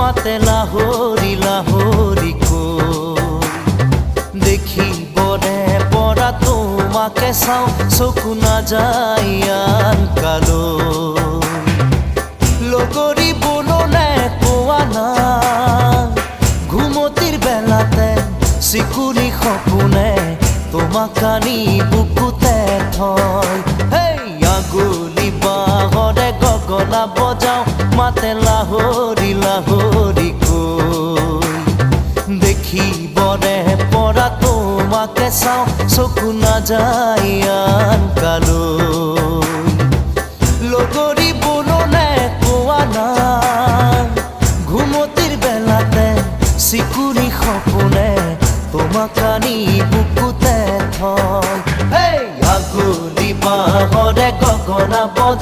মাতে লাহৰি লাহৰি দেখিবনে পৰা তোমাকে চাওঁ চকু নাযায় আন কালৈ লগৰী বনলে কোৱা না ঘুমতিৰ বেলাতে চিকুৰি সপোনে তোমাক আনি বুকুতে থয় হেই আগুলি বাহৰে গগনা বজাওঁ মাতে লাহৰি লাহৰি দেখিবনে পৰা তোমাকে চাওঁ চকু নাযায় আন কালৈ লগৰী বনলে কোৱা না ঘুমতিৰ বেলাতে চিকুৰি সপোনে তোমাক আনি বুকুতে থয় হেই আগুলি বাহৰে গগনা বজাওঁ